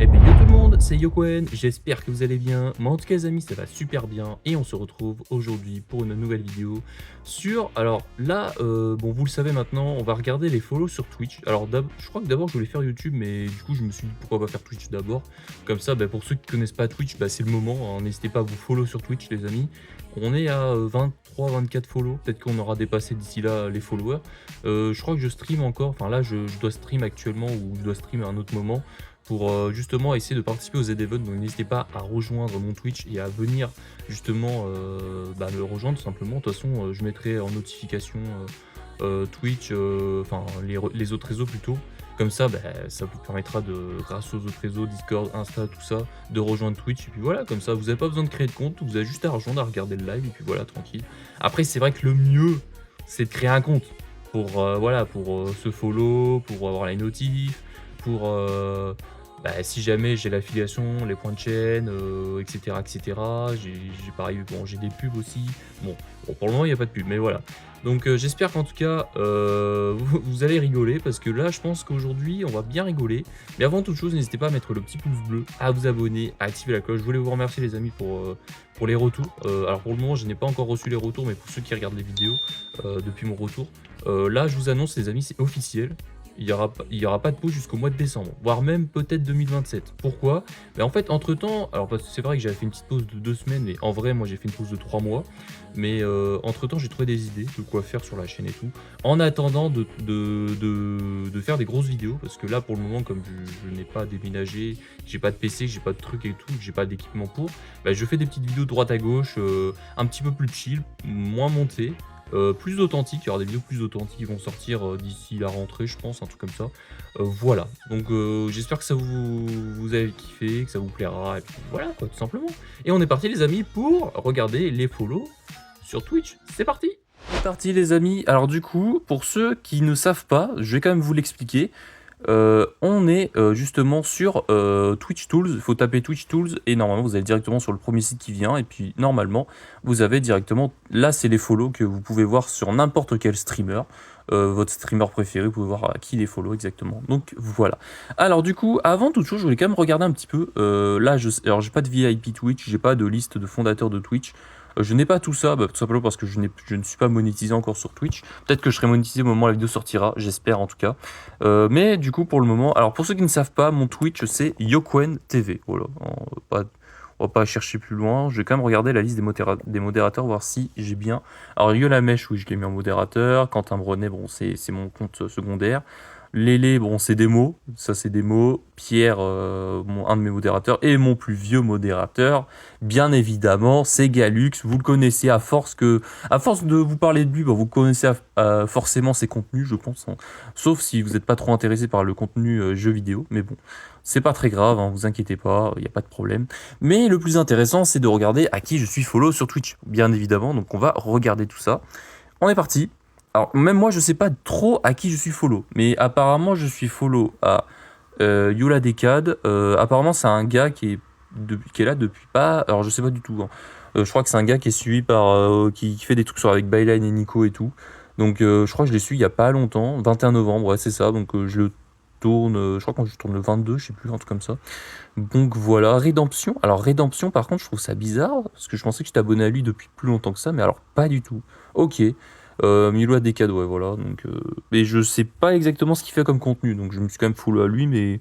Eh bien yo tout le monde, c'est Yokwen, j'espère que vous allez bien. Moi en tout cas les amis ça va super bien et on se retrouve aujourd'hui pour une nouvelle vidéo sur... Alors là, bon vous le savez maintenant, on va regarder les follow sur Twitch. Alors je crois que d'abord je voulais faire YouTube mais du coup je me suis dit pourquoi pas faire Twitch d'abord. Comme ça pour ceux qui connaissent pas Twitch, c'est le moment, hein. N'hésitez pas à vous follow sur Twitch les amis. On est à 23-24 follow, peut-être qu'on aura dépassé d'ici là les followers. Je crois que je stream encore, enfin là je dois stream actuellement ou je dois stream à un autre moment pour justement essayer de participer aux Z-Events. Donc n'hésitez pas à rejoindre mon Twitch et à venir justement me rejoindre tout simplement. De toute façon, je mettrai en notification Twitch, enfin les autres réseaux plutôt. Comme ça, ça vous permettra grâce aux autres réseaux, Discord, Insta, tout ça, de rejoindre Twitch. Et puis voilà, comme ça, vous n'avez pas besoin de créer de compte, vous avez juste à rejoindre, à regarder le live, et puis voilà, tranquille. Après, c'est vrai que le mieux, c'est de créer un compte pour, pour se follow, pour avoir les notifs, pour si jamais j'ai l'affiliation, les points de chaîne, etc. etc. J'ai pareil, bon, j'ai des pubs aussi. Bon, pour le moment, il n'y a pas de pub, mais voilà. Donc j'espère qu'en tout cas, vous allez rigoler, parce que là, je pense qu'aujourd'hui, on va bien rigoler. Mais avant toute chose, n'hésitez pas à mettre le petit pouce bleu, à vous abonner, à activer la cloche. Je voulais vous remercier les amis pour les retours. Alors pour le moment, je n'ai pas encore reçu les retours, mais pour ceux qui regardent les vidéos depuis mon retour, là, je vous annonce les amis, c'est officiel. Il y aura pas de pause jusqu'au mois de décembre, voire même peut-être 2027. Pourquoi? En fait, entre-temps, alors parce que c'est vrai que j'avais fait une petite pause de 2 semaines, mais en vrai, moi j'ai fait une pause de 3 mois. Mais entre-temps, j'ai trouvé des idées de quoi faire sur la chaîne et tout. En attendant de faire des grosses vidéos, parce que là, pour le moment, comme je n'ai pas déménagé, j'ai pas de PC, j'ai pas de trucs et tout, j'ai pas d'équipement pour, je fais des petites vidéos droite à gauche, un petit peu plus chill, moins montées. Plus authentiques, il y aura des vidéos plus authentiques qui vont sortir d'ici la rentrée, je pense, un truc comme ça. Voilà, donc j'espère que ça vous avez kiffé, que ça vous plaira, et puis voilà, quoi, tout simplement. Et on est parti les amis pour regarder les follow sur Twitch, c'est parti! C'est parti les amis, alors du coup, pour ceux qui ne savent pas, je vais quand même vous l'expliquer. On est justement sur Twitch Tools, il faut taper Twitch Tools et normalement vous allez directement sur le premier site qui vient et puis normalement vous avez directement, là c'est les follow que vous pouvez voir sur n'importe quel streamer, votre streamer préféré, vous pouvez voir à qui les follow exactement, donc voilà. Alors du coup, avant toute chose, je voulais quand même regarder un petit peu, là alors j'ai pas de VIP Twitch, j'ai pas de liste de fondateurs de Twitch. Je n'ai pas tout ça, tout simplement parce que je ne suis pas monétisé encore sur Twitch. Peut-être que je serai monétisé au moment où la vidéo sortira, j'espère en tout cas. Mais du coup, pour le moment, alors pour ceux qui ne savent pas, mon Twitch c'est Yokwen TV. Voilà, on va pas chercher plus loin. Je vais quand même regarder la liste des modérateurs, voir si j'ai bien. Alors Yolamèche, oui, je l'ai mis en modérateur. Quentin Brenet, bon, c'est mon compte secondaire. Lélé, bon, c'est des mots, ça c'est des mots. Pierre, un de mes modérateurs, et mon plus vieux modérateur, bien évidemment, c'est Galux. Vous le connaissez à force de vous parler de lui, vous connaissez forcément ses contenus, je pense. Hein. Sauf si vous n'êtes pas trop intéressé par le contenu jeux vidéo, mais bon, c'est pas très grave, hein, vous inquiétez pas, il n'y a pas de problème. Mais le plus intéressant, c'est de regarder à qui je suis follow sur Twitch, bien évidemment. Donc on va regarder tout ça. On est parti. Alors, même moi, je sais pas trop à qui je suis follow. Mais apparemment, je suis follow à Yola Decad. Apparemment, c'est un gars qui est là depuis pas... Alors, je sais pas du tout. Hein. Je crois que c'est un gars qui est suivi par... qui fait des trucs avec Byline et Nico et tout. Donc, je crois que je l'ai su il y a pas longtemps. 21 novembre, ouais, c'est ça. Donc, je le tourne... je crois que je tourne le 22, je sais plus, un truc comme ça. Donc, voilà. Rédemption. Alors, Rédemption, par contre, je trouve ça bizarre. Parce que je pensais que j'étais abonné à lui depuis plus longtemps que ça. Mais alors, pas du tout. Ok. Milo a des cadeaux, ouais, voilà. Donc, mais je sais pas exactement ce qu'il fait comme contenu, donc je me suis quand même follow à lui, mais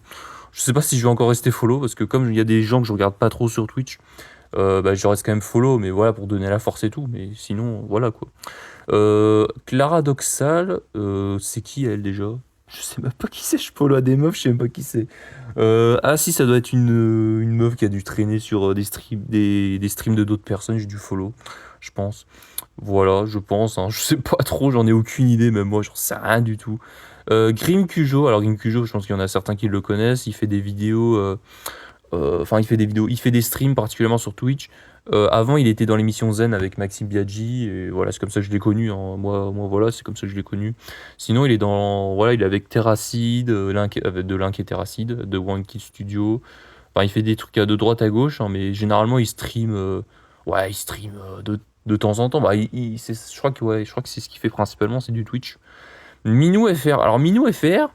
je sais pas si je vais encore rester follow, parce que comme il y a des gens que je regarde pas trop sur Twitch, je reste quand même follow, mais voilà, pour donner la force et tout, mais sinon, voilà quoi. Clara Doxal, c'est qui elle déjà? Je sais même pas qui c'est, je follow à des meufs, je sais même pas qui c'est. Ah si, ça doit être une meuf qui a dû traîner sur des streams de d'autres personnes, j'ai dû follow, je pense. Voilà, je pense, hein, je sais pas trop, j'en ai aucune idée, même moi, j'en sais rien du tout. Grim Cujo, alors Grim Cujo, je pense qu'il y en a certains qui le connaissent, il fait des vidéos, il fait des streams particulièrement sur Twitch. Avant, il était dans l'émission Zen avec Maxime Biaggi, et voilà, c'est comme ça que je l'ai connu, hein. Moi, voilà, c'est comme ça que je l'ai connu. Sinon, il est avec Terracid, de Link et Terracid, de Wanky Studio. Enfin, il fait des trucs de droite à gauche, hein, mais généralement, il stream, de temps en temps. Je crois que c'est ce qu'il fait principalement, c'est du Twitch. Minou FR. Alors, Minou FR,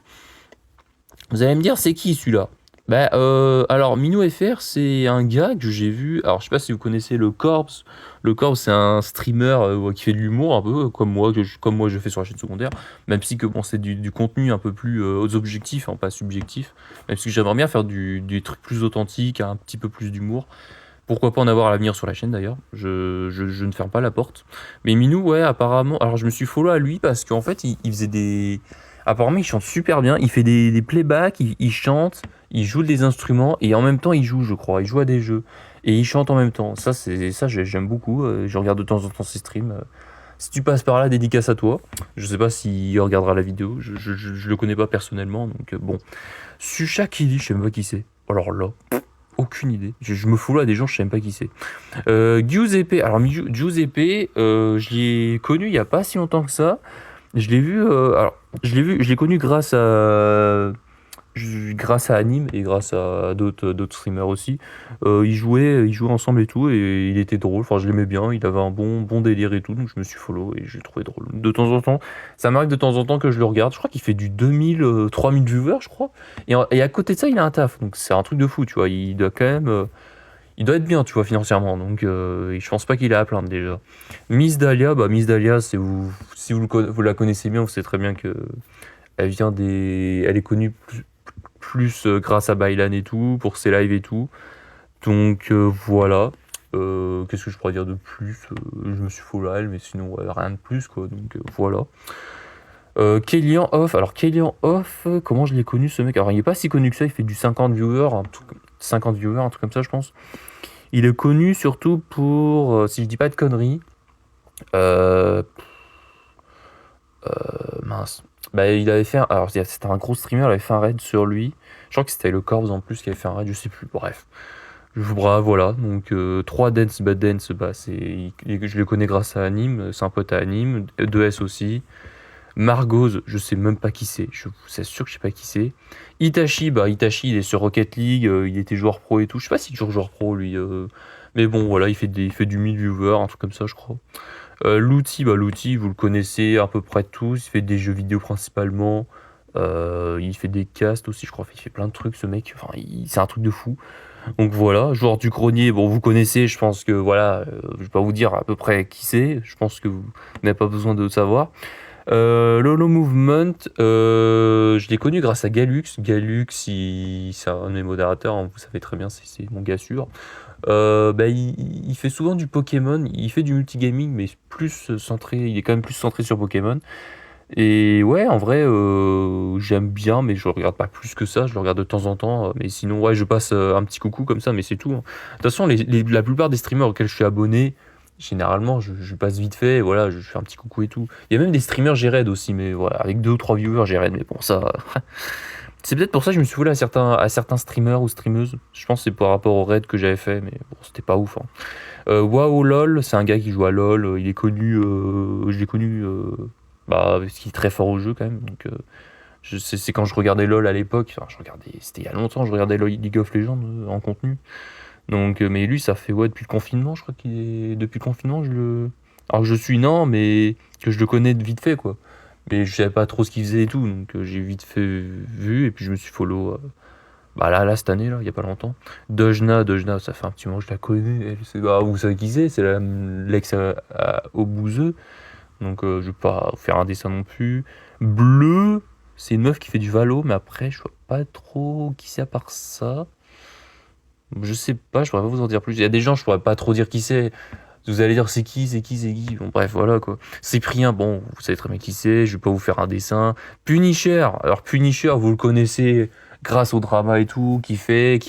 vous allez me dire, c'est qui celui-là? Alors Minou FR, c'est un gars que j'ai vu. Alors, je sais pas si vous connaissez le Corps. Le Corps, c'est un streamer qui fait de l'humour un peu comme moi, comme moi je fais sur la chaîne secondaire. Même si que bon, c'est du contenu un peu plus objectif, hein, pas subjectif. Même si j'aimerais bien faire du truc plus authentique, un petit peu plus d'humour. Pourquoi pas en avoir à l'avenir sur la chaîne d'ailleurs. Je ne ferme pas la porte. Mais Minou, ouais, apparemment. Alors, je me suis follow à lui parce qu'en fait, il faisait des. Apparemment, il chante super bien. Il fait des playbacks, il chante, il joue des instruments et en même temps, il joue, je crois. Il joue à des jeux et il chante en même temps. Ça, j'aime beaucoup. Je regarde de temps en temps ses streams. Si tu passes par là, dédicace à toi. Je sais pas s'il regardera la vidéo. Je le connais pas personnellement, donc bon. Sucha Kili, je sais même pas qui c'est. Alors là, aucune idée. Je me follow à des gens, je sais même pas qui c'est. Giuseppe, alors Giuseppe, je l'ai connu il y a pas si longtemps que ça. Je l'ai vu, je l'ai connu grâce à Anime et grâce à d'autres streamers aussi. Ils jouaient ensemble et tout, et il était drôle. Enfin, je l'aimais bien. Il avait un bon délire et tout, donc je me suis follow et je l'ai trouvé drôle. De temps en temps, ça m'arrive de temps en temps que je le regarde. Je crois qu'il fait du 2000, 3000 viewers, je crois. Et à côté de ça, il a un taf, donc c'est un truc de fou, tu vois. Il doit quand même, il doit être bien, tu vois, financièrement. Donc, je pense pas qu'il a à plaindre déjà. Miss Dahlia, si vous la connaissez bien, vous savez très bien que elle est connue plus grâce à Bailan et tout, pour ses lives et tout. Donc voilà. Qu'est-ce que je pourrais dire de plus? Je me suis follow elle, mais sinon ouais, rien de plus quoi. Donc voilà. Kélian Off. Alors Kélian Off, comment je l'ai connu ce mec? Alors il est pas si connu que ça, il fait du 50 viewers, 50 viewers, un truc comme ça je pense. Il est connu surtout pour, si je dis pas de conneries, euh, mince. Il avait fait alors c'était un gros streamer, il avait fait un raid sur lui. Je crois que c'était le Corps en plus qui avait fait un raid, je sais plus. Bref. Voilà. Donc 3 Dance Bad Dance, je les connais grâce à Anime, c'est un pote à Anime. 2S aussi. Margoz, je sais même pas qui c'est. C'est sûr que je sais pas qui c'est. Itachi, il est sur Rocket League, il était joueur pro et tout. Je sais pas s'il est toujours joueur pro lui. Mais bon, voilà, il fait du 1000 viewers, un truc comme ça, je crois. Louti, vous le connaissez à peu près tous. Il fait des jeux vidéo principalement. Il fait des casts aussi, je crois. Il fait plein de trucs, ce mec. Enfin, c'est un truc de fou. Donc voilà, joueur du grenier, bon, vous connaissez, je pense que voilà, je vais pas vous dire à peu près qui c'est. Je pense que vous n'avez pas besoin de le savoir. Lolo Movement, je l'ai connu grâce à Galux. C'est un de mes modérateurs, hein, vous savez très bien, c'est mon gars sûr. Il fait souvent du Pokémon, il fait du multigaming, mais plus centré, il est quand même plus centré sur Pokémon. Et ouais, en vrai, j'aime bien, mais je regarde pas plus que ça, je le regarde de temps en temps. Mais sinon, ouais, je passe un petit coucou comme ça, mais c'est tout, hein. De toute façon, la plupart des streamers auxquels je suis abonné, généralement, je passe vite fait, et voilà, je fais un petit coucou et tout. Il y a même des streamers G-Raid aussi, mais voilà, avec 2 ou 3 viewers G-Raid, mais bon, ça. C'est peut-être pour ça que je me suis foulé à certains streamers ou streameuses. Je pense que c'est par rapport au raid que j'avais fait, mais bon, c'était pas ouf, hein. Wow LOL, c'est un gars qui joue à LOL, il est connu, je l'ai connu, parce qu'il est très fort au jeu quand même. Donc, c'est quand je regardais LOL à l'époque, enfin, c'était il y a longtemps, je regardais League of Legends en contenu. Donc, mais lui, ça fait ouais depuis le confinement, je crois qu'il est depuis le confinement, alors que je suis non, mais que je le connais de vite fait quoi. Mais je savais pas trop ce qu'il faisait et tout, donc j'ai vite fait vu et puis je me suis follow. Là cette année là, il y a pas longtemps. Dojna, ça fait un petit moment que je la connais. Vous savez qui c'est l'ex au bouseux. Donc je vais pas faire un dessin non plus. Bleu, c'est une meuf qui fait du valo, mais après je vois pas trop qui c'est à part ça. Je sais pas, je pourrais pas vous en dire plus. Il y a des gens, je pourrais pas trop dire qui c'est. Vous allez dire c'est qui. Bon bref, voilà quoi. Cyprien, bon, vous savez très bien qui c'est, je vais pas vous faire un dessin. Punisher, alors Punisher, vous le connaissez grâce au drama et tout, qui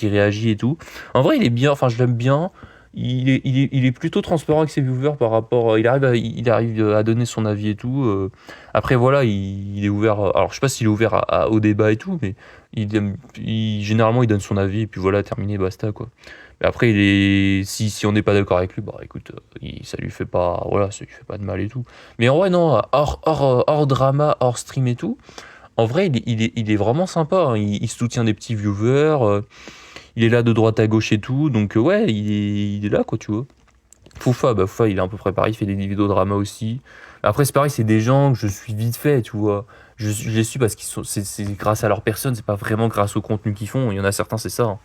réagit et tout. En vrai, il est bien, enfin je l'aime bien. Il est plutôt transparent avec ses viewers par rapport. Il arrive à donner son avis et tout. Après, voilà, il est ouvert. Alors, je sais pas s'il est ouvert au débat et tout, mais généralement, il donne son avis et puis voilà, terminé, basta quoi. Mais après, si on n'est pas d'accord avec lui, bah écoute, ça lui fait pas, voilà, ça lui fait pas de mal et tout. Mais en vrai, non, hors drama, hors stream et tout, en vrai, il est vraiment sympa, hein. Il soutient des petits viewers. Il est là de droite à gauche et tout, donc ouais, il est là quoi, tu vois. Foufa, il est à peu près pareil, il fait des vidéos drama aussi. Après, c'est pareil, c'est des gens que je suis vite fait, tu vois. Je les suis parce qu'ils sont, c'est grâce à leur personne, c'est pas vraiment grâce au contenu qu'ils font. Il y en a certains, c'est ça, hein.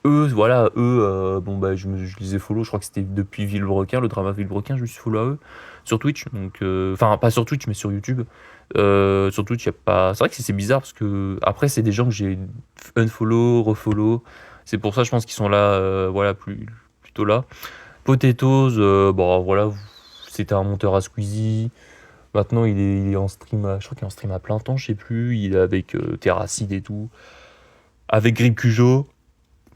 Eux, voilà, eux, bon, bah, je les ai follow, je crois que c'était depuis Villebrequin, le drama Villebrequin, je me suis follow à eux, sur Twitch, donc, enfin, pas sur Twitch, mais sur YouTube. Sur Twitch, y a pas. C'est vrai que c'est bizarre parce que, après, c'est des gens que j'ai unfollow, refollow. C'est pour ça, je pense qu'ils sont là, voilà, plutôt là. Potatoes, bon, voilà, c'était un monteur à Squeezie. Maintenant, il est en stream, je crois qu'il est en stream à plein temps, je sais plus. Il est avec Terracid et tout. Avec Grip Cujo.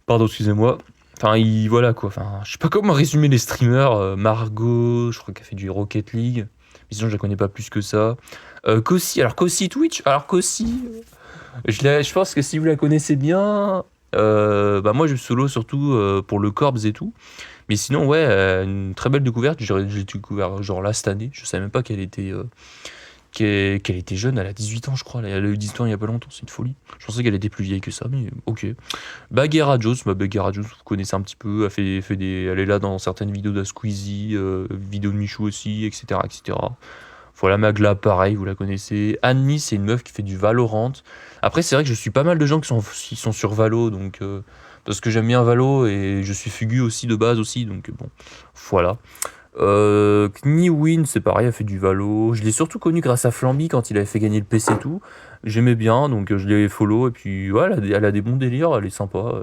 Pardon, excusez-moi. Enfin, voilà quoi. Enfin, je sais pas comment résumer les streamers. Margot, je crois qu'elle fait du Rocket League. Mais sinon, je la connais pas plus que ça. Kossi, alors Kossi Twitch. Alors Kossi, je pense que si vous la connaissez bien, bah moi je solo surtout pour le Corps et tout. Mais sinon, ouais, une très belle découverte. J'ai découvert genre là cette année. Je savais même pas qu'elle était jeune. Elle a 18 ans, je crois. Elle a eu 18 ans il y a pas longtemps. C'est une folie. Je pensais qu'elle était plus vieille que ça, mais ok. Bagheera Jones, Bagheera Jones, vous connaissez un petit peu. Elle est là dans certaines vidéos de Squeezie, vidéos de Michou aussi, etc., etc. Voilà, Magla, pareil, vous la connaissez. Annie, c'est une meuf qui fait du Valorant. Après, c'est vrai que je suis pas mal de gens qui sont sur Valo, donc parce que j'aime bien Valo et je suis Fugu aussi de base aussi, donc bon, voilà. Kniwin, c'est pareil, elle fait du Valo. Je l'ai surtout connu grâce à Flamby quand il avait fait gagner le PC et tout. J'aimais bien, donc je l'ai follow et puis ouais, elle a des bons délires, elle est sympa,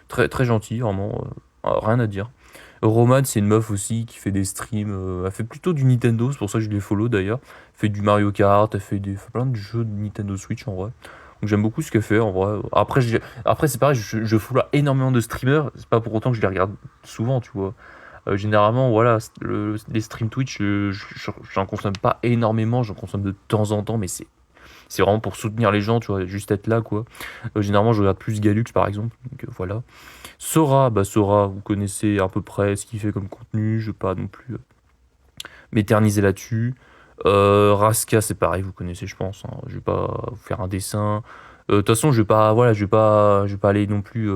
très très gentille, vraiment, rien à dire. Roman, c'est une meuf aussi qui fait des streams. Elle fait plutôt du Nintendo, c'est pour ça que je l'ai follow d'ailleurs. Elle fait du Mario Kart, fait plein de jeux de Nintendo Switch en vrai. Donc j'aime beaucoup ce qu'elle fait en vrai. Après c'est pareil, je follow énormément de streamers. C'est pas pour autant que je les regarde souvent, tu vois. Généralement, voilà, les streams Twitch, j'en consomme pas énormément, j'en consomme de temps en temps, mais c'est vraiment pour soutenir les gens, tu vois, juste être là, quoi. Généralement, je regarde plus Galux, par exemple, donc voilà. Sora, bah Sora, vous connaissez à peu près ce qu'il fait comme contenu, je vais pas non plus m'éterniser là-dessus. Raska, c'est pareil, vous connaissez, je pense, hein. Je vais pas vous faire un dessin. De toute façon, je vais pas, voilà, je vais pas aller non plus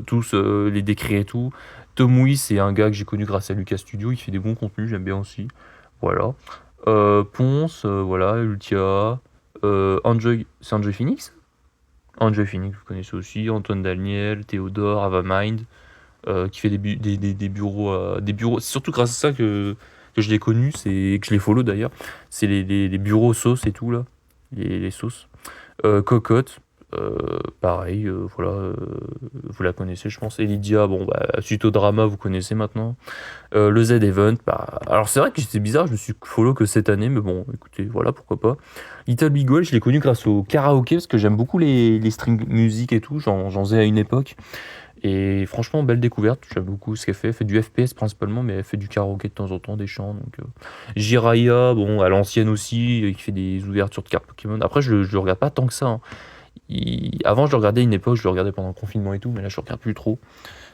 tous les décrire et tout. Tomui, c'est un gars que j'ai connu grâce à Lucas Studio, il fait des bons contenus, j'aime bien aussi. Voilà. Ponce, voilà, Ultia. Enjoy, c'est Enjoy Phoenix? Enjoy Phoenix, vous connaissez aussi. Antoine Daniel, Théodore, Avamind, qui fait des bureaux. Des bureaux. C'est surtout grâce à ça que je l'ai connu, c'est que je les follow d'ailleurs. C'est les bureaux sauces et tout là. Les sauces. Cocotte, pareil, voilà, vous la connaissez, je pense. Et Lydia, bon, bah, suite au drama, vous connaissez maintenant. Le Z Event, bah, alors c'est vrai que c'était bizarre, je me suis follow que cette année, mais bon, écoutez, voilà, pourquoi pas. Little Big Whale, je l'ai connu grâce au karaoké, parce que j'aime beaucoup les string music et tout, j'en faisais à une époque. Et franchement, belle découverte, j'aime beaucoup ce qu'elle fait. Elle fait du FPS principalement, mais elle fait du karaoké de temps en temps, des chants. Donc, Jiraya, bon, à l'ancienne aussi, qui fait des ouvertures de cartes Pokémon. Après, je le regarde pas tant que ça, hein. Avant, je le regardais à une époque, je le regardais pendant le confinement et tout, mais là, je le regarde plus trop.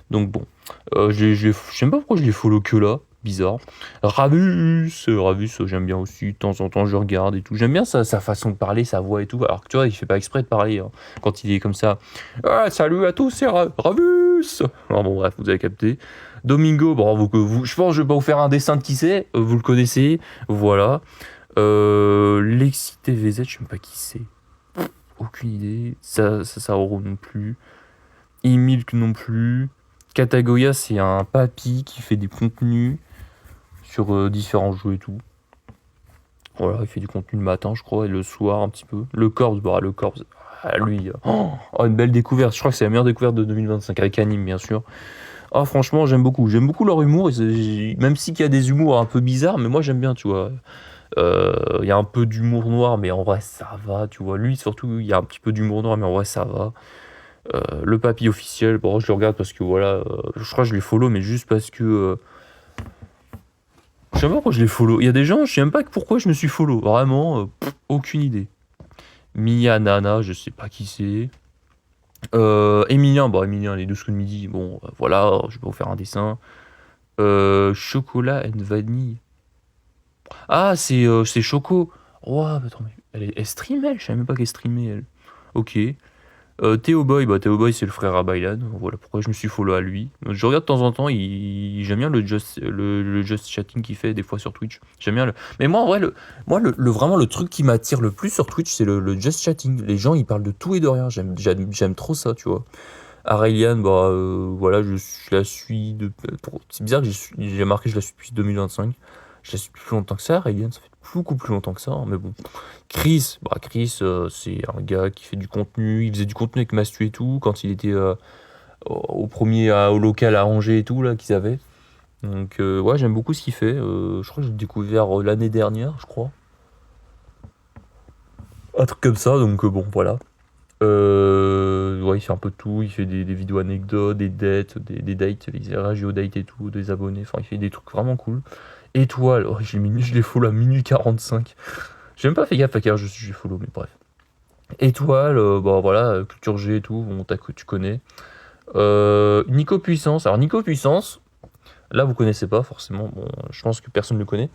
Donc bon, je sais même pas pourquoi je les follow que là, bizarre. Ravus, j'aime bien aussi, de temps en temps je regarde et tout. J'aime bien sa façon de parler, sa voix et tout, alors que tu vois, il fait pas exprès de parler, hein, quand il est comme ça. Ah, salut à tous, c'est Ravus. Alors bon, bref, vous avez capté. Domingo, bon, je pense que je vais pas vous faire un dessin de qui c'est, vous le connaissez, voilà. Lexi TVZ, je sais même pas qui c'est. Aucune idée. Saoro non plus. Emilk non plus. Katagoya, c'est un papy qui fait des contenus sur différents jeux et tout. Voilà, il fait du contenu le matin, je crois, et le soir un petit peu. Le Corps, bah, le Corps, lui, une belle découverte. Je crois que c'est la meilleure découverte de 2025, avec Anime, bien sûr. Ah, franchement, j'aime beaucoup. J'aime beaucoup leur humour, même s'il y a des humours un peu bizarres, mais moi j'aime bien, tu vois. Il y a un peu d'humour noir, mais en vrai, ça va, tu vois. Lui, surtout, il y a un petit peu d'humour noir, mais en vrai, ça va. Le papy officiel, bon, je le regarde parce que voilà, je crois que je les follow, mais juste parce que. Je sais pas pourquoi je les follow. Il y a des gens, je sais même pas pourquoi je me suis follow. Vraiment, aucune idée. Mia Nana, je sais pas qui c'est. Emilien, bon, Emilien, les 12 coups de midi, bon, voilà, je vais vous faire un dessin. Chocolat and vanille. Ah, c'est Choco. Oh, attends, mais elle stream, elle? Je savais même pas qu'elle streamait, elle. Ok. Théo Boy, Théo Boy c'est le frère à Baylan, voilà pourquoi je me suis follow à lui. Je regarde de temps en temps, j'aime bien le just chatting qu'il fait des fois sur Twitch. J'aime bien mais moi en vrai, vraiment le truc qui m'attire le plus sur Twitch, c'est le just chatting. Les gens ils parlent de tout et de rien, j'aime trop ça, tu vois. Aurelian, voilà, je la suis c'est bizarre que j'ai marqué je la suis depuis 2025. Je la suis plus longtemps que ça, Aurelian, ça fait beaucoup plus longtemps que ça, hein, mais bon. Chris, c'est un gars qui fait du contenu, il faisait du contenu avec Mastu et tout, quand il était au local à Angers et tout, là, qu'ils avaient. Donc, ouais, j'aime beaucoup ce qu'il fait. Je crois que j'ai découvert l'année dernière, je crois. Un truc comme ça, donc bon, voilà. Ouais, il fait un peu de tout, il fait des vidéos anecdotes, des dates, des dates, il réagit aux dates et tout, des abonnés, enfin, il fait des trucs vraiment cool. Étoile, oh, je l'ai follow à minuit 45. J'ai même pas fait gaffe à quelle heure j'ai follow, mais bref. Étoile, voilà, Culture G et tout, bon, tu connais. Nico Puissance, alors Nico Puissance, là vous connaissez pas forcément, bon, je pense que personne ne le connaît.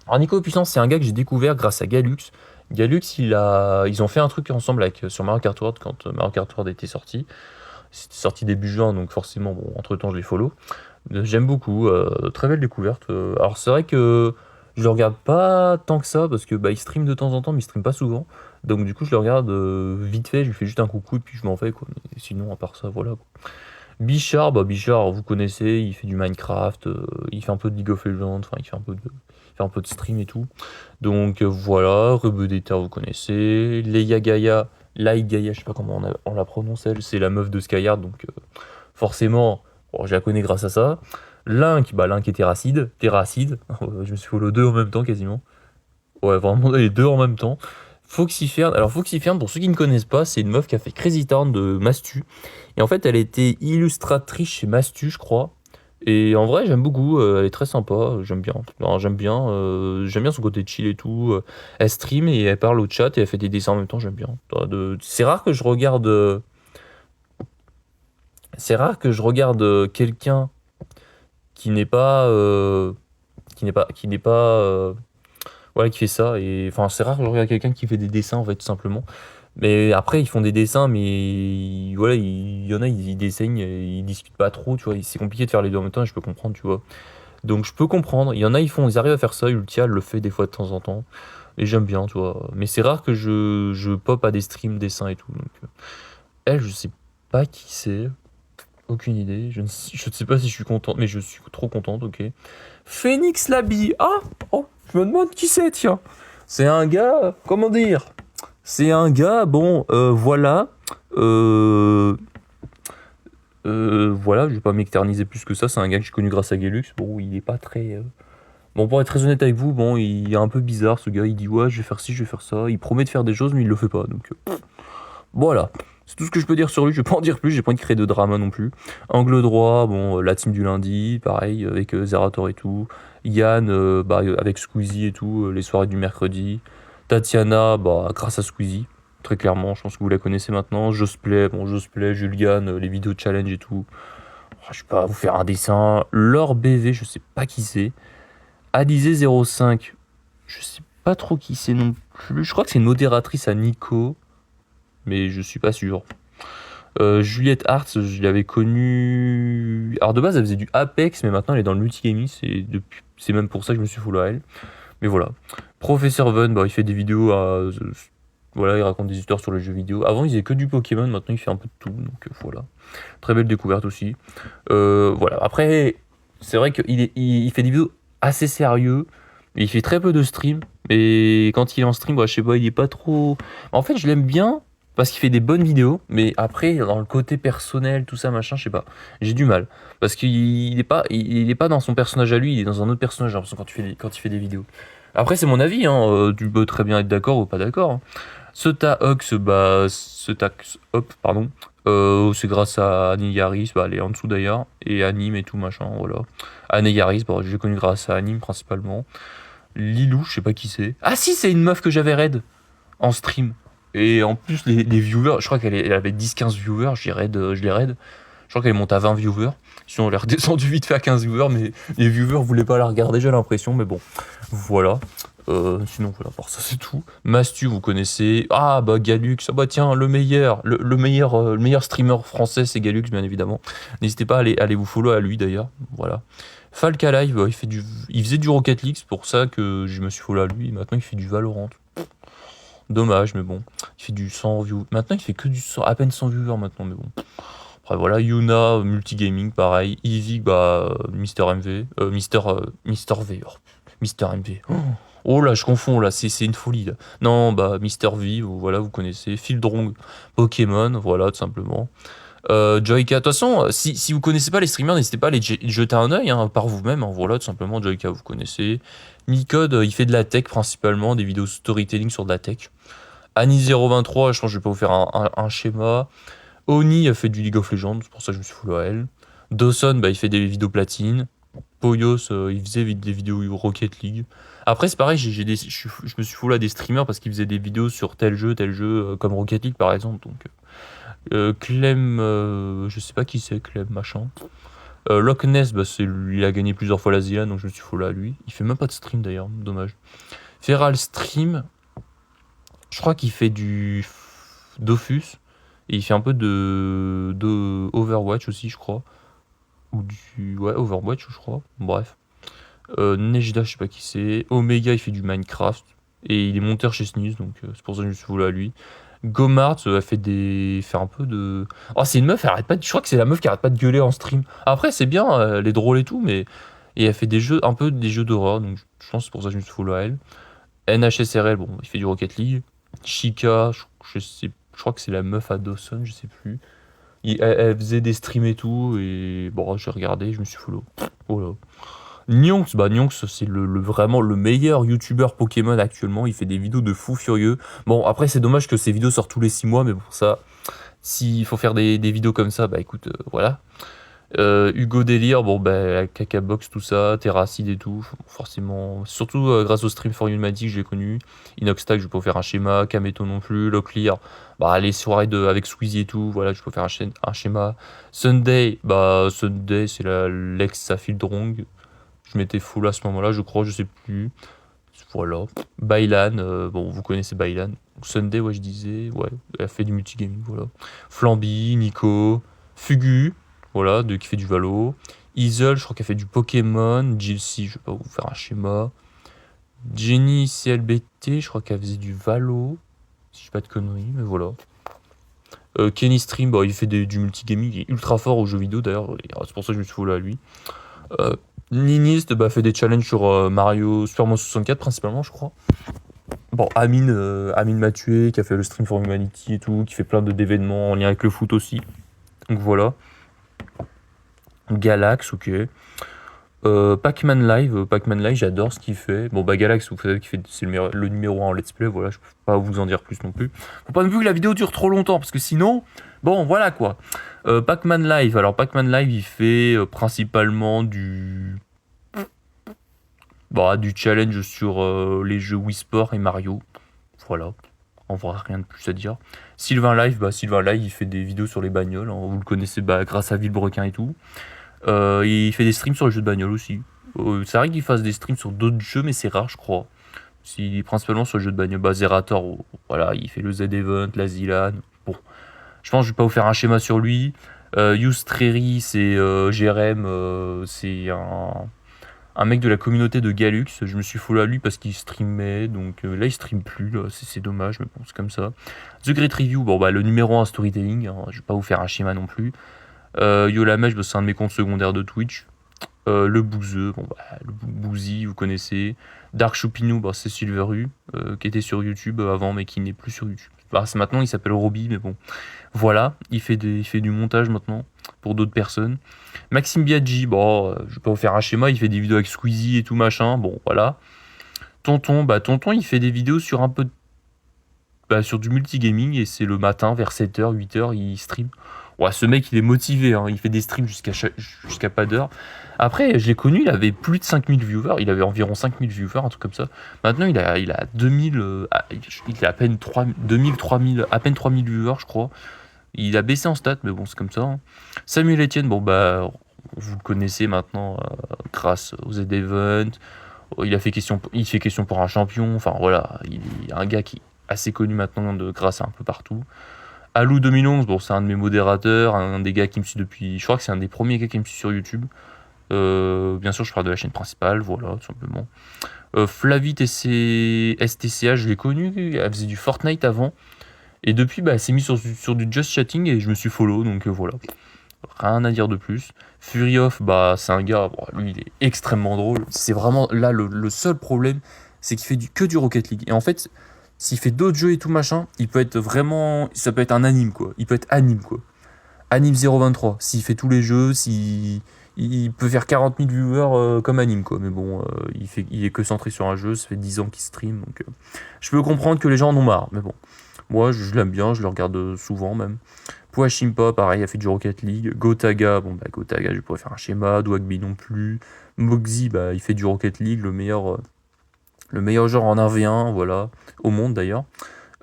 Alors Nico Puissance, c'est un gars que j'ai découvert grâce à Galux. Galux, ils ont fait un truc ensemble sur Mario Kart World quand Mario Kart World était sorti. C'était sorti début juin, donc forcément, bon, entre temps je les follow. J'aime beaucoup, très belle découverte. Alors c'est vrai que je le regarde pas tant que ça, parce que il stream de temps en temps, mais il stream pas souvent. Donc du coup je le regarde vite fait, je lui fais juste un coucou et puis je m'en vais, quoi. Mais sinon à part ça, voilà, quoi. Bichard, Bichard, vous connaissez, il fait du Minecraft, il fait un peu de League of Legends, enfin il fait un peu de stream et tout. Donc voilà, Rebedeta, vous connaissez. Leia Gaia, je sais pas comment on la prononce, elle, c'est la meuf de Skyard, donc forcément, bon, je la connais grâce à ça. Link est Terracide, je me suis follow 2 en même temps quasiment. Ouais, vraiment les 2 en même temps. Foxyfern, alors Foxyfern, pour ceux qui ne connaissent pas, c'est une meuf qui a fait Crazy Town de Mastu. Et en fait, elle était illustratrice chez Mastu, je crois. Et en vrai, j'aime beaucoup, elle est très sympa, j'aime bien. Alors, j'aime bien son côté chill et tout. Elle stream et elle parle au chat et elle fait des dessins en même temps, j'aime bien. C'est rare que je regarde. C'est rare que je regarde quelqu'un qui n'est pas. Voilà, qui fait ça. Et enfin, c'est rare que je regarde quelqu'un qui fait des dessins, en fait, tout simplement. Mais après, ils font des dessins, mais voilà, il y en a, ils dessinent, ils discutent pas trop, tu vois. C'est compliqué de faire les deux en même temps, et je peux comprendre, tu vois. Donc, je peux comprendre. Il y en a, ils arrivent à faire ça. Ultia le fait des fois de temps en temps. Et j'aime bien, tu vois. Mais c'est rare que je pop à des streams dessins et tout. Donc, elle, je sais pas qui c'est. Aucune idée. Je ne sais pas si je suis contente, mais je suis trop contente, ok. Phoenix Labi. Ah, oh, je me demande qui c'est, tiens. C'est un gars, comment dire? C'est un gars, bon, voilà. Voilà, je vais pas m'éterniser plus que ça. C'est un gars que j'ai connu grâce à Gelux. Bon, il est pas très. Bon, pour être très honnête avec vous, bon, il est un peu bizarre ce gars. Il dit, ouais, je vais faire ci, je vais faire ça. Il promet de faire des choses, mais il le fait pas. Donc, voilà. C'est tout ce que je peux dire sur lui. Je vais pas en dire plus. J'ai pas envie de créer de drama non plus. Angle droit, bon, la team du lundi, pareil, avec Zerator et tout. Yann, avec Squeezie et tout, les soirées du mercredi. Tatiana, grâce à Squeezie, très clairement, je pense que vous la connaissez maintenant. Josplay, Julian, les vidéos challenge et tout. Je vais pas vous faire un dessin. Laure BV, je sais pas qui c'est. Alizé05, je sais pas trop qui c'est non plus. Je crois que c'est une modératrice à Nico, mais je suis pas sûr. Juliette Arts, je l'avais connue. Alors de base, elle faisait du Apex, mais maintenant elle est dans le multigaming. C'est même pour ça que je me suis follow à elle. Mais voilà. Professeur Von, il fait des vidéos voilà, il raconte des histoires sur les jeux vidéo. Avant, il faisait que du Pokémon, maintenant il fait un peu de tout, donc voilà. Très belle découverte aussi. Voilà. Après, c'est vrai qu'il fait des vidéos assez sérieux. Il fait très peu de stream. Et quand il est en stream, je sais pas, il est pas trop. En fait, je l'aime bien parce qu'il fait des bonnes vidéos. Mais après, dans le côté personnel, tout ça, machin, je sais pas. J'ai du mal. Parce qu'il est pas dans son personnage à lui, il est dans un autre personnage, j'ai l'impression, quand il fait des vidéos. Après, c'est mon avis, hein. Tu peux très bien être d'accord ou pas d'accord, hein. Pardon. C'est grâce à Annie Yaris, elle est en dessous d'ailleurs, et Anime et tout machin, voilà. Annie Yaris, j'ai connu grâce à Anime principalement. Lilou, je sais pas qui c'est. Ah si, c'est une meuf que j'avais raid en stream. Et en plus, les viewers, je crois qu'elle avait 10-15 viewers, je les raid. Je crois qu'elle monte à 20 viewers. Sinon, elle est redescendue vite fait à 15 viewers, mais les viewers voulaient pas la regarder, j'ai l'impression, mais bon, voilà. Sinon, voilà, pour ça, c'est tout. Mastu, vous connaissez. Ah, bah, Galux. Ah, bah, tiens, le meilleur streamer français, c'est Galux, bien évidemment. N'hésitez pas à aller vous follow à lui, d'ailleurs. Voilà. Falca Live, il faisait du Rocket League, c'est pour ça que je me suis follow à lui. Maintenant, il fait du Valorant. Dommage, mais bon. Il fait du 100 views. Maintenant, il fait que à peine 100 viewers maintenant, mais bon. Après, voilà. Yuna, Multigaming, pareil. Easy, bah, Mister MV. Mister V. Oh, Mister MV. Oh là, je confonds là, c'est une folie là. Non, bah Mister V, voilà, vous connaissez. Fieldrong, Pokémon, voilà, tout simplement. Joyka, de toute façon, si vous connaissez pas les streamers, n'hésitez pas à aller jeter un œil hein, par vous-même. Hein, voilà, tout simplement, Joyka, vous connaissez. Micode, il fait de la tech principalement, des vidéos storytelling sur de la tech. Annie023, je pense que je vais pas vous faire un schéma. Oni a fait du League of Legends, c'est pour ça que je me suis follow à elle. Dawson, bah, il fait des vidéos platine. Poyos, il faisait des vidéos Rocket League. Après, c'est pareil, je me suis follow à des streamers parce qu'ils faisaient des vidéos sur tel jeu, comme Rocket League par exemple. Donc, Clem, je sais pas qui c'est, Clem, machin. Loch Ness, bah, il a gagné plusieurs fois la Zila, donc je me suis follow à lui. Il fait même pas de stream d'ailleurs, dommage. Feral Stream, je crois qu'il fait du Dofus. Et il fait un peu de Overwatch aussi, je crois. Ouais, Overwatch, je crois. Bref. Nejda, je sais pas qui c'est. Omega, il fait du Minecraft. Et il est monteur chez Sneeze, donc c'est pour ça que je me suis volé à lui. Gomart a fait un peu de. Oh, c'est une meuf, elle arrête pas je crois que c'est la meuf qui arrête pas de gueuler en stream. Après, c'est bien, elle est drôle et tout, mais. Et elle fait un peu des jeux d'horreur, donc je pense que c'est pour ça que je me suis follow à elle. NHSRL, bon, il fait du Rocket League. Chica, je crois que c'est la meuf à Dawson, je sais plus. Elle faisait des streams et tout, et bon, j'ai regardé, je me suis follow. Oh là. Nyonx, bah Nyonx, c'est vraiment le meilleur youtubeur Pokémon actuellement. Il fait des vidéos de fou furieux. Bon, après, c'est dommage que ses vidéos sortent tous les 6 mois, mais pour ça, s'il faut faire des vidéos comme ça, bah écoute, voilà. Hugo Délire, bon, bah, la Cacabox, tout ça, Terracide et tout, forcément. Surtout grâce au stream for Humanity que j'ai connu. Inoxtag, je peux faire un schéma. Kameto non plus. Locklear, bah, les soirées avec Squeezie et tout, voilà, je peux faire un schéma. Sunday, bah, Sunday, c'est l'ex à Fieldrong. Je m'étais full à ce moment-là, je crois, je sais plus. Voilà. Bailan, bon, vous connaissez Bailan. Sunday, ouais, je disais, ouais, elle a fait du multigaming, voilà. Flamby, Nico, Fugu, voilà, qui fait du Valo. Isle, je crois qu'elle fait du Pokémon. Jilcy, je vais pas vous faire un schéma. Jenny CLBT, je crois qu'elle faisait du Valo. Si je dis pas de conneries, mais voilà. Kenny Stream, bah, il fait du multigaming, il est ultra fort aux jeux vidéo d'ailleurs, c'est pour ça que je me suis follow à lui. Ninist, bah, fait des challenges sur Super Mario 64 principalement, je crois. Bon, Amine m'a tué, qui a fait le stream for Humanity et tout, qui fait plein d'événements en lien avec le foot aussi. Donc voilà. Galax, ok. Pac-Man Live, j'adore ce qu'il fait. Bon, bah Galax, vous savez qu'il c'est le numéro 1 en let's play, voilà, je peux pas vous en dire plus non plus. Faut pas non plus que la vidéo dure trop longtemps, parce que sinon, bon, voilà quoi. Pac-Man Live, alors Pac-Man Live, il fait principalement du challenge sur les jeux Wii Sport et Mario. Voilà, en vrai, rien de plus à dire. Sylvain Live, il fait des vidéos sur les bagnoles, hein, vous le connaissez grâce à Villebrequin et tout. Il fait des streams sur les jeux de bagnole aussi. C'est vrai qu'il fasse des streams sur d'autres jeux, mais c'est rare, je crois. Principalement sur les jeux de bagnole. Zerator, voilà, il fait le Z-Event, la Zilan. Bon, je pense que je vais pas vous faire un schéma sur lui. Youstreri, c'est GRM, c'est un mec de la communauté de Galux. Je me suis follow à lui parce qu'il streamait, donc là il stream plus, c'est dommage, mais bon, c'est comme ça. The Great Review, bon, bah, le numéro 1 storytelling, hein, je vais pas vous faire un schéma non plus. Yolamèche, bah, c'est un de mes comptes secondaires de Twitch. Le Bouzeux, bon, bah, le Bouzy, vous connaissez. Dark Choupinou, bah, c'est Silveru, qui était sur YouTube avant, mais qui n'est plus sur YouTube. Bah, maintenant, il s'appelle Roby, mais bon. Voilà, il fait du montage maintenant pour d'autres personnes. Maxime Biaggi, bon, je vais pas vous faire un schéma, il fait des vidéos avec Squeezie et tout machin, bon, voilà. Tonton, il fait des vidéos sur un peu sur du multigaming, et c'est le matin vers 7h, 8h, il stream. Ouais, ce mec, il est motivé, hein, il fait des streams jusqu'à pas d'heure. Après, je l'ai connu, il avait plus de 5000 viewers, il avait environ 5000 viewers, un truc comme ça. Maintenant, il a 2000, il a à peine 2000, 3000, à peine 3000 viewers, je crois. Il a baissé en stats, mais bon, c'est comme ça. Hein. Samuel Etienne, bon, bah, vous le connaissez maintenant grâce aux Z-Event, il fait question pour un champion. Enfin voilà, il est un gars qui est assez connu maintenant grâce à un peu partout. Alou 2011, bon c'est un de mes modérateurs, un des gars qui me suit depuis, je crois que c'est un des premiers gars qui me suit sur YouTube. Bien sûr je parle de la chaîne principale, voilà tout simplement. Flavie STCA, je l'ai connu, elle faisait du Fortnite avant. Et depuis, bah, elle s'est mise sur du Just Chatting et je me suis follow, donc voilà. Rien à dire de plus. Fury Off, bah, c'est un gars, bon, lui, il est extrêmement drôle. C'est vraiment, là, le seul problème, c'est qu'il fait que du Rocket League. Et en fait, s'il fait d'autres jeux et tout machin, il peut être vraiment, ça peut être un anime, quoi. Il peut être anime, quoi. Anime 023, s'il fait tous les jeux, il peut faire 40 000 viewers comme anime, quoi. Mais bon, il est que centré sur un jeu, ça fait 10 ans qu'il stream, donc je peux comprendre que les gens en ont marre, mais bon. Moi, je l'aime bien, je le regarde souvent même. Poashimpa, pareil, a fait du Rocket League. Gotaga, bon bah Gotaga, je pourrais faire un schéma. Dwagby non plus. Moxie, bah il fait du Rocket League, le meilleur joueur en 1v1, voilà, au monde d'ailleurs.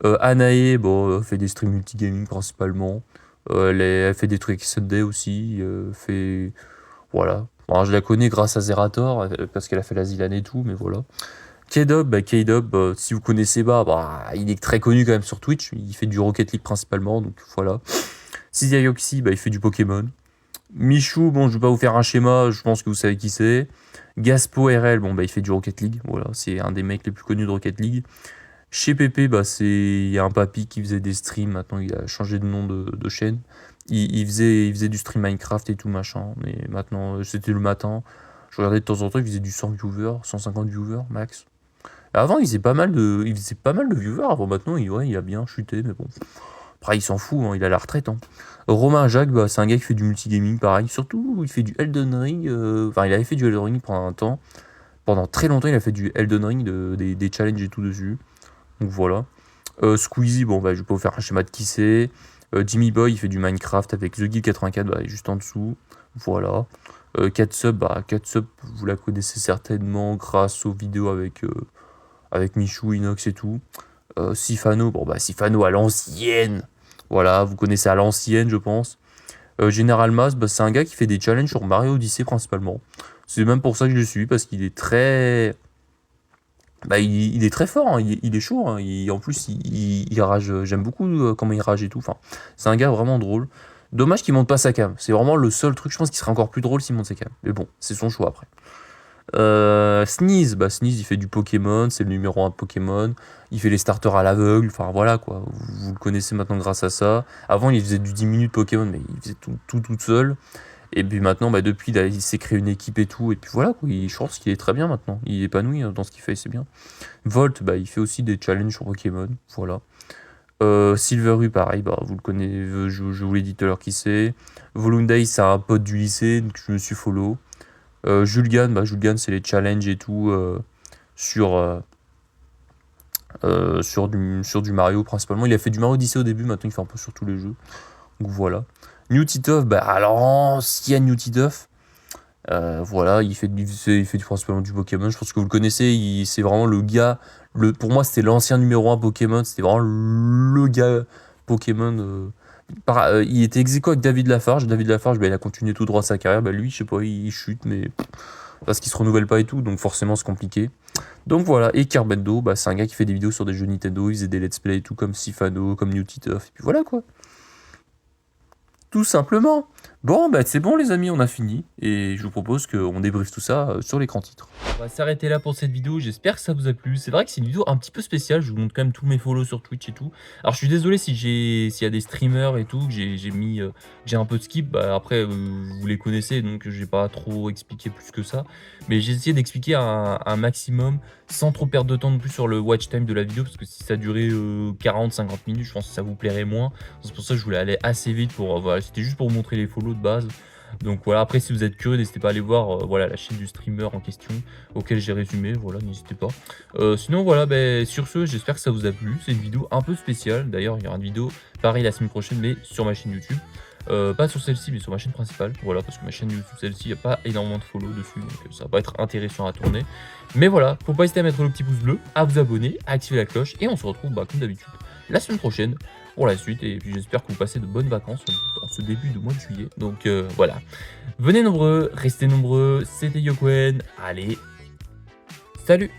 Anae, bon, fait des streams multigaming principalement. Elle fait des trucs Sunday aussi. Voilà. Bon, je la connais grâce à Zerator, parce qu'elle a fait la Zilane et tout, mais voilà. K-Dub, si vous connaissez bah, il est très connu quand même sur Twitch. Il fait du Rocket League principalement, donc voilà. Yoxi, bah, il fait du Pokémon. Michou, bon, je vais pas vous faire un schéma, je pense que vous savez qui c'est. Gaspo RL, bon, bah, il fait du Rocket League, voilà, c'est un des mecs les plus connus de Rocket League. Chez Pépé, bah, il y a un papy qui faisait des streams, maintenant il a changé de nom de chaîne. Il faisait du stream Minecraft et tout machin, mais maintenant c'était le matin. Je regardais de temps en temps, il faisait du 100 viewers, 150 viewers max. Avant, il faisait pas mal de viewers. Avant, maintenant, il a bien chuté, mais bon. Après, il s'en fout, hein, il a la retraite. Hein. Romain Jacques, bah, c'est un gars qui fait du multigaming, pareil. Surtout, il fait du Elden Ring. Enfin, il avait fait du Elden Ring pendant un temps. Pendant très longtemps, il a fait du Elden Ring, des challenges et tout dessus. Donc voilà. Squeezie, bon, bah, je vais pas vous faire un schéma de qui c'est. Jimmy Boy, il fait du Minecraft avec TheGuild84, bah, juste en dessous. Voilà. Katsub, vous la connaissez certainement grâce aux vidéos avec Michou, Inox et tout. Sifano, bon bah Sifano à l'ancienne. Voilà, vous connaissez à l'ancienne, je pense. General Mas, bah, c'est un gars qui fait des challenges sur Mario Odyssey principalement. C'est même pour ça que je le suis, parce qu'il est très... Bah, il est très fort, hein, il est chaud. Hein, en plus, il rage. J'aime beaucoup comment il rage et tout. Enfin, c'est un gars vraiment drôle. Dommage qu'il monte pas sa cam. C'est vraiment le seul truc, je pense, qui serait encore plus drôle s'il monte sa cam. Mais bon, c'est son choix après. Sneeze, bah Sneeze il fait du Pokémon, c'est le numéro 1 de Pokémon, il fait les starters à l'aveugle, enfin voilà quoi, vous le connaissez maintenant grâce à ça. Avant il faisait du 10 minutes Pokémon, mais il faisait tout seul. Et puis maintenant, bah, depuis il s'est créé une équipe et tout, et puis voilà quoi, je pense qu'il est très bien maintenant, il est épanoui dans ce qu'il fait, c'est bien. Volt, bah il fait aussi des challenges sur Pokémon, voilà. Silveru, pareil, bah, vous le connaissez, je vous l'ai dit tout à l'heure qui c'est. Volunday, c'est un pote du lycée, donc je me suis follow. Julgan, c'est les challenges et tout sur du Mario principalement. Il a fait du Mario Odyssey au début, maintenant il fait un peu sur tous les jeux. Donc voilà. New Titoff, bah alors ancien New Titoff. Voilà, il fait principalement du Pokémon. Je pense que vous le connaissez. C'est vraiment le gars. Pour moi, c'était l'ancien numéro 1 Pokémon. C'était vraiment le gars Pokémon. Il était ex aequo avec David Lafarge. David Lafarge, bah, il a continué tout droit sa carrière. Bah, lui, je sais pas, il chute, mais parce qu'il se renouvelle pas et tout, donc forcément c'est compliqué. Donc voilà, et Kerbendo, bah, c'est un gars qui fait des vidéos sur des jeux Nintendo, il faisait des let's play et tout, comme Sifano, comme New Titoff, et puis voilà quoi. Tout simplement. Bon, bah c'est bon les amis, on a fini. Et je vous propose qu'on débriefe tout ça sur l'écran titre. On va s'arrêter là pour cette vidéo, j'espère que ça vous a plu. C'est vrai que c'est une vidéo un petit peu spéciale, je vous montre quand même tous mes follow sur Twitch et tout. Alors je suis désolé s'il y a des streamers et tout, que j'ai un peu de skip. Bah, après, vous les connaissez, donc j'ai pas trop expliqué plus que ça. Mais j'ai essayé d'expliquer un maximum, sans trop perdre de temps non plus sur le watch time de la vidéo, parce que si ça durait 40-50 minutes, je pense que ça vous plairait moins. C'est pour ça que je voulais aller assez vite pour... voilà, c'était juste pour vous montrer les follow de base. Donc voilà, après si vous êtes curieux, n'hésitez pas à aller voir voilà, la chaîne du streamer en question auquel j'ai résumé, voilà, n'hésitez pas. Sinon voilà, bah, sur ce, j'espère que ça vous a plu. C'est une vidéo un peu spéciale, d'ailleurs il y aura une vidéo pareil la semaine prochaine, mais sur ma chaîne YouTube. Pas sur celle-ci, mais sur ma chaîne principale, voilà, parce que ma chaîne YouTube, celle-ci, il n'y a pas énormément de follow dessus, donc ça va pas être intéressant à tourner. Mais voilà, faut pas hésiter à mettre le petit pouce bleu, à vous abonner, à activer la cloche, et on se retrouve bah, comme d'habitude la semaine prochaine pour la suite, et puis j'espère que vous passez de bonnes vacances en ce début de mois de juillet. Donc voilà, venez nombreux, restez nombreux, c'était Yokwen, allez, Salut!